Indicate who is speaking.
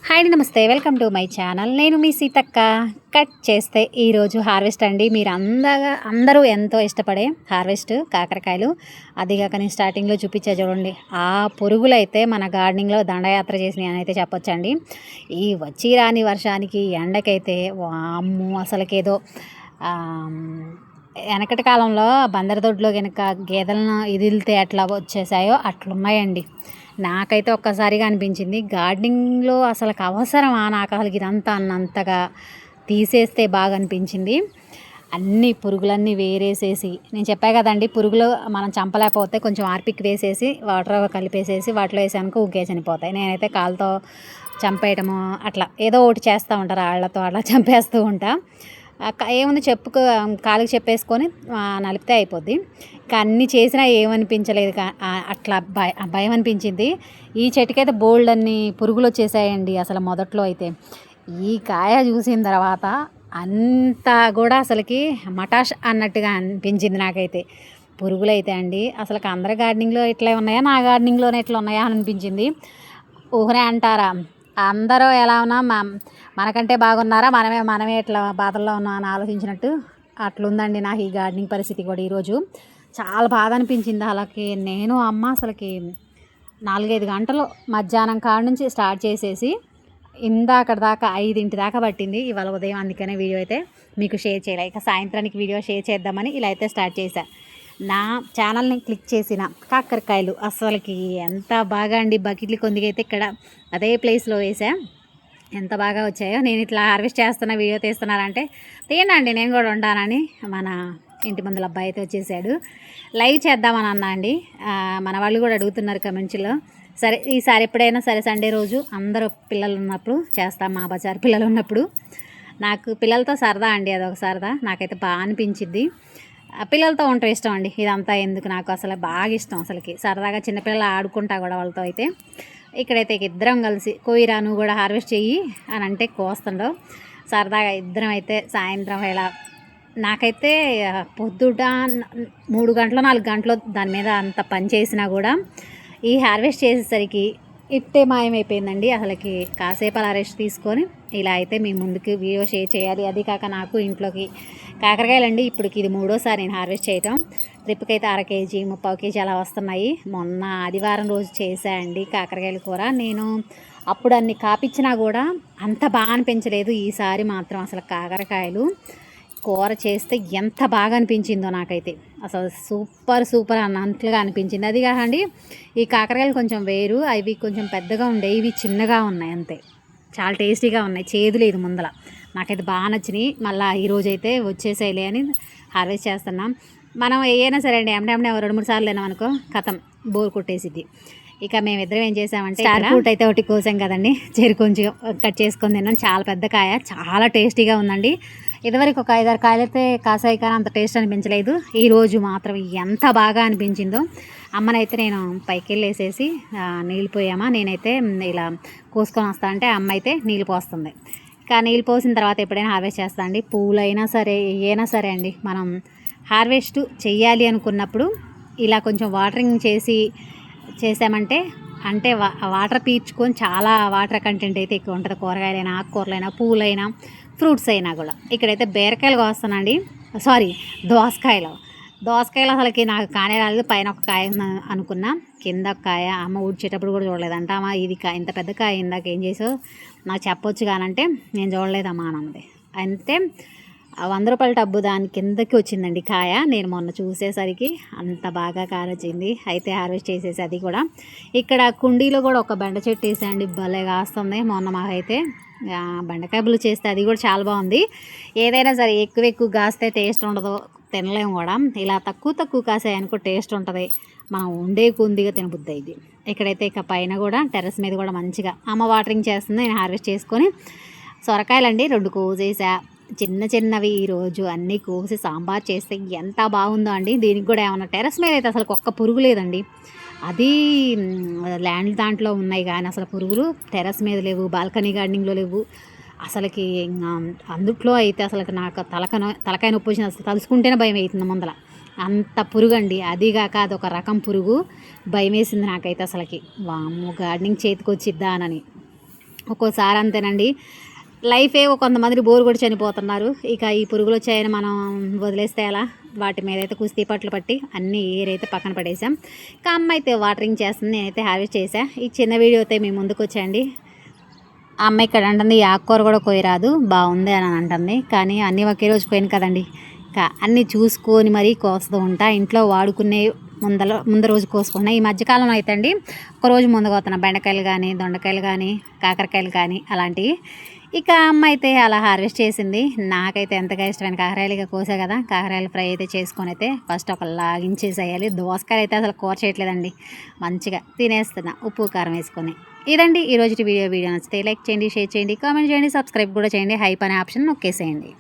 Speaker 1: Hi అండి, నమస్తే. Welcome to my channel. నేను మీ సీతక్క. కట్ చేస్తే ఈరోజు హార్వెస్ట్ అండి. మీరు అందరూ ఎంతో ఇష్టపడే హార్వెస్ట్ కాకరకాయలు. అదిగాక నేను స్టార్టింగ్లో చూపించా చూడండి, ఆ పురుగులు అయితే మన గార్డెనింగ్లో దండయాత్ర చేసినాయి అని అయితే చెప్పొచ్చండి. ఈ వచ్చి రాని వర్షానికి ఎండకైతే వామ్మో అసలుకేదో వెనకటి కాలంలో బందరదొడ్లో కనుక గేదెలను ఇదిలితే ఎట్లా వచ్చేసాయో అట్లున్నాయండి. నాకైతే ఒక్కసారిగా అనిపించింది, గార్డెనింగ్లో అసలుకి అవసరమా నాకు అసలు ఇదంతా అన్నంతగా తీసేస్తే బాగా అనిపించింది. అన్ని పురుగులన్నీ వేరేసేసి, నేను చెప్పా కదండి, పురుగులు మనం చంపలేకపోతే కొంచెం ఆర్పిక్ వేసేసి వాటర్ కలిపేసేసి వాటిలో వేసానుకో ఉగ్గే చనిపోతాయి. నేనైతే కాలుతో చంపేయటము అట్లా ఏదో ఒకటి చేస్తూ ఉంటారు, రాళ్లతో అట్లా చంపేస్తూ ఉంటా. ఏముంది కాలుకి చెప్పేసుకొని నలిపితే అయిపోద్ది. ఇంకా అన్నీ చేసినా ఏమనిపించలేదు, అట్లా భయం అనిపించింది. ఈ చెట్టుకైతే బోల్డ్ అన్ని పురుగులు వచ్చేసాయండి అసలు మొదట్లో అయితే. ఈ కాయ చూసిన తర్వాత అంతా కూడా అసలుకి మటాష్ అన్నట్టుగా అనిపించింది నాకైతే. పురుగులు అయితే అండి అసలు అందరి గార్డెనింగ్లో ఇట్లా ఉన్నాయా, నా గార్డెనింగ్లోనే ఇట్లా ఉన్నాయా అని అనిపించింది. ఊహనే అంటారా, అందరూ ఎలా ఉన్నా మనకంటే బాగున్నారా, మనమే ఇట్లా బాధల్లో ఉన్నా అని ఆలోచించినట్టు అట్లుందండి నాకు ఈ గార్డెనింగ్ పరిస్థితి కూడా. ఈరోజు చాలా బాధ అనిపించింది. అలాగే నేను అమ్మ అసలుకి 4-5 గంటలు మధ్యాహ్నం కాడ నుంచి స్టార్ట్ చేసేసి ఇందాకటి దాకా 5 దాకా పట్టింది ఇవాళ ఉదయం. అందుకనే వీడియో అయితే మీకు షేర్ చేయలే. ఇక సాయంత్రానికి వీడియో షేర్ చేద్దామని ఇలా అయితే స్టార్ట్ చేశా. నా ఛానల్ని క్లిక్ చేసిన కాకరకాయలు అసలుకి ఎంత బాగా అండి, బకెట్లు కొందిగైతే ఇక్కడ అదే ప్లేస్లో వేసా. ఎంత బాగా వచ్చాయో. నేను ఇట్లా హార్వెస్ట్ చేస్తున్నా, వీడియో తీస్తున్నారంటే తీయండి నేను కూడా ఉంటానని మన ఇంటి ముందుల అబ్బాయి అయితే వచ్చేసాడు. లైవ్ చేద్దామని అన్నా అండి. మన వాళ్ళు కూడా అడుగుతున్నారు కమెంట్స్లో. సరే ఈసారి ఎప్పుడైనా సరే సండే రోజు అందరూ పిల్లలు ఉన్నప్పుడు చేస్తాం, మా బజార్ పిల్లలు ఉన్నప్పుడు. నాకు పిల్లలతో సరదా అండి, అదొక సరదా. నాకైతే బాగా అనిపించింది. పిల్లలతో ఉండటం ఇష్టం అండి. ఇదంతా ఎందుకు, నాకు అసలు బాగా ఇష్టం అసలుకి. సరదాగా చిన్నపిల్లలు ఆడుకుంటా కూడా వాళ్ళతో అయితే. ఇక్కడైతే ఇద్దరం కలిసి కోయిరా నువ్వు కూడా హార్వెస్ట్ చెయ్యి అని అంటే కోస్తుండవు. సరదాగా ఇద్దరం అయితే సాయంత్రం వేళ నాకైతే పొద్దుట 3 గంటలు 4 గంటలు దాని మీద అంత పని చేసినా కూడా ఈ హార్వెస్ట్ చేసేసరికి ఇట్టే మాయమైపోయిందండి. అసలుకి కాసేపు అలా రెస్ట్ తీసుకొని ఇలా అయితే మీ ముందుకు వీడియో షేర్ చేయాలి. అది కాక నాకు ఇంట్లోకి కాకరకాయలండి ఇప్పటికి ఇది 3వసారి నేను హార్వెస్ట్ చేయటం. ట్రిప్కి అయితే 1/2 కేజీ 3/4 కేజీ అలా వస్తున్నాయి. మొన్న ఆదివారం రోజు చేశాయండి కాకరకాయల కూర. నేను అప్పుడు అన్ని కాపించినా కూడా అంత బాగా అనిపించలేదు. ఈసారి మాత్రం అసలు కాకరకాయలు కూర చేస్తే ఎంత బాగా అనిపించిందో నాకైతే. అసలు సూపర్ అన్నట్లుగా అనిపించింది. అది కాదండి, ఈ కాకరకాయలు కొంచెం వేరు, అవి కొంచెం పెద్దగా ఉండే, ఇవి చిన్నగా ఉన్నాయి అంతే. చాలా టేస్టీగా ఉన్నాయి, చేదు లేదు ముందల. నాకైతే బాగా నచ్చినాయి. మళ్ళీ ఈరోజైతే వచ్చేసేయలే అని హార్వెస్ట్ చేస్తున్నాం. మనం ఏదైనా సరే అండి ఎమ్మడే 2-3 సార్లు తినాం అనుకో కథం బోర్ కొట్టేసిద్ది. ఇక మేమిద్దరం ఏం చేసామంటే స్టార్ ఫ్రూట్ అయితే ఒకటి కోసాం కదండి, కొంచెం కట్ చేసుకొని తిన్నాం. చాలా పెద్ద కాయ, చాలా టేస్టీగా ఉందండి. ఇదివరకు ఒక 5-6 కాయలు అయితే కాసాయి కానీ అంత టేస్ట్ అనిపించలేదు. ఈరోజు మాత్రం ఎంత బాగా అనిపించిందో. అమ్మనైతే నేను పైకి వెళ్ళేసేసి నీళ్ళు పోయామా, నేనైతే ఇలా కోసుకొని వస్తా అంటే అమ్మ అయితే నీళ్ళు పోస్తుంది. ఇక నీళ్ళు పోసిన తర్వాత ఎప్పుడైనా హార్వెస్ట్ చేస్తా అండి. పూలైనా సరే ఏమైనా సరే అండి, మనం హార్వెస్ట్ చెయ్యాలి అనుకున్నప్పుడు ఇలా కొంచెం వాటరింగ్ చేసామంటే అంటే వాటర్ పీల్చుకొని చాలా వాటర్ కంటెంట్ అయితే ఎక్కువ ఉంటుంది. కూరగాయలైనా ఆకుకూరలైనా పూలైనా ఫ్రూట్స్ అయినా కూడా. ఇక్కడైతే బీరకాయలు కోస్తానండి, దోసకాయలు అసలుకి నాకు కానే రాలేదు. పైన ఒక కాయ అనుకున్నా, కింద ఒక కాయ. అమ్మ ఊడ్చేటప్పుడు కూడా చూడలేదంట. అమ్మ ఇది ఇంత పెద్ద కాయ ఇందాక ఏం చేసావు నాకు చెప్పొచ్చు కానంటే నేను చూడలేదమ్మా అన్నది. అంటే 100 రూపాయల టబ్బు దాని కిందకి వచ్చిందండి కాయ. నేను మొన్న చూసేసరికి అంత బాగా కాయ వచ్చింది. అయితే హార్వెస్ట్ చేసేసి అది కూడా ఇక్కడ కుండీలో కూడా ఒక బెండ చెట్టు వేసాయండి, భలే కాస్తుంది. మొన్న మాకైతే బెండకాయలు చేస్తే అది కూడా చాలా బాగుంది. ఏదైనా సరే ఎక్కువ కాస్తే టేస్ట్ ఉండదు, తినలేము కూడా. ఇలా తక్కువ కాసాయనుకో టేస్ట్ ఉంటుంది, మనం ఉండే కొందిగా తినబుద్ది అయింది. ఇక్కడైతే ఇక పైన కూడా టెర్రస్ మీద కూడా మంచిగా అమ్మ వాటరింగ్ చేస్తుంది. నేను హార్వెస్ట్ చేసుకొని సొరకాయలండి 2 కోసేసా, చిన్నవి. ఈరోజు అన్నీ కోసి సాంబార్ చేస్తే ఎంత బాగుందో అండి. దీనికి కూడా ఏమన్నా టెర్రస్ మీద అయితే అసలు ఒక్క పురుగు లేదండి. అది ల్యాండ్ దాంట్లో ఉన్నాయి కానీ అసలు పురుగులు టెర్రస్ మీద లేవు, బాల్కనీ గార్డెనింగ్లో లేవు. అసలుకి అందుట్లో అయితే అసలు నాకు తలకాయ నొప్పి వచ్చింది. అసలు తలుసుకుంటేనే భయం అవుతుంది ముందల, అంత పురుగు అండి. అదిగాక అదొక రకం పురుగు, భయం వేసింది నాకైతే అసలుకి. వామ్మో గార్డెనింగ్ చేతికి వచ్చిద్దా అని. ఒక్కోసారి అంతేనండి. లైఫే కొంతమందికి బోర్ కొట్టి చనిపోతున్నారు. ఇక ఈ పురుగులు వచ్చాయని మనం వదిలేస్తే ఎలా? వాటి మీద అయితే కుస్తీ పట్లు పట్టి అన్నీ ఏరైతే పక్కన పడేసాం. ఇంకా అమ్మ అయితే వాటరింగ్ చేస్తుంది, నేనైతే హార్వెస్ట్ చేసా. ఈ చిన్న వీడియో అయితే మీ ముందుకు వచ్చాయండి. ఆ అమ్మ ఇక్కడ అంటుంది ఈ ఆకుకూర కూడా కొయ్యరాదు బాగుంది అని అంటుంది. కానీ అన్నీ ఒకే రోజు కోయను కదండి, అన్నీ చూసుకొని మరీ కోస్తూ ఉంటా. ఇంట్లో వాడుకునే ముందు రోజు కోసుకున్నా. ఈ మధ్యకాలంలో అయితే అండి ఒకరోజు ముందు కోతున్నా, బెండకాయలు కానీ, దొండకాయలు కానీ, కాకరకాయలు కానీ అలాంటివి. ఇక అమ్మ అయితే అలా హార్వెస్ట్ చేసింది. నాకైతే ఎంతగా ఇష్టమైన కాకరకాయలుగా కోసా కదా, కాకరకాయలు ఫ్రై అయితే చేసుకొని అయితే ఫస్ట్ ఒక లాగించేసేయాలి. దోసకాయలు అయితే అసలు కూర చేయట్లేదండి, మంచిగా తినేస్తున్నా ఉప్పు కారం వేసుకొని. ఇదండి ఈరోజు వీడియో నచ్చితే లైక్ చేయండి, షేర్ చేయండి, కామెంట్ చేయండి, సబ్స్క్రైబ్ కూడా చేయండి. హైప్ అనే ఆప్షన్ నొక్కేసేయండి.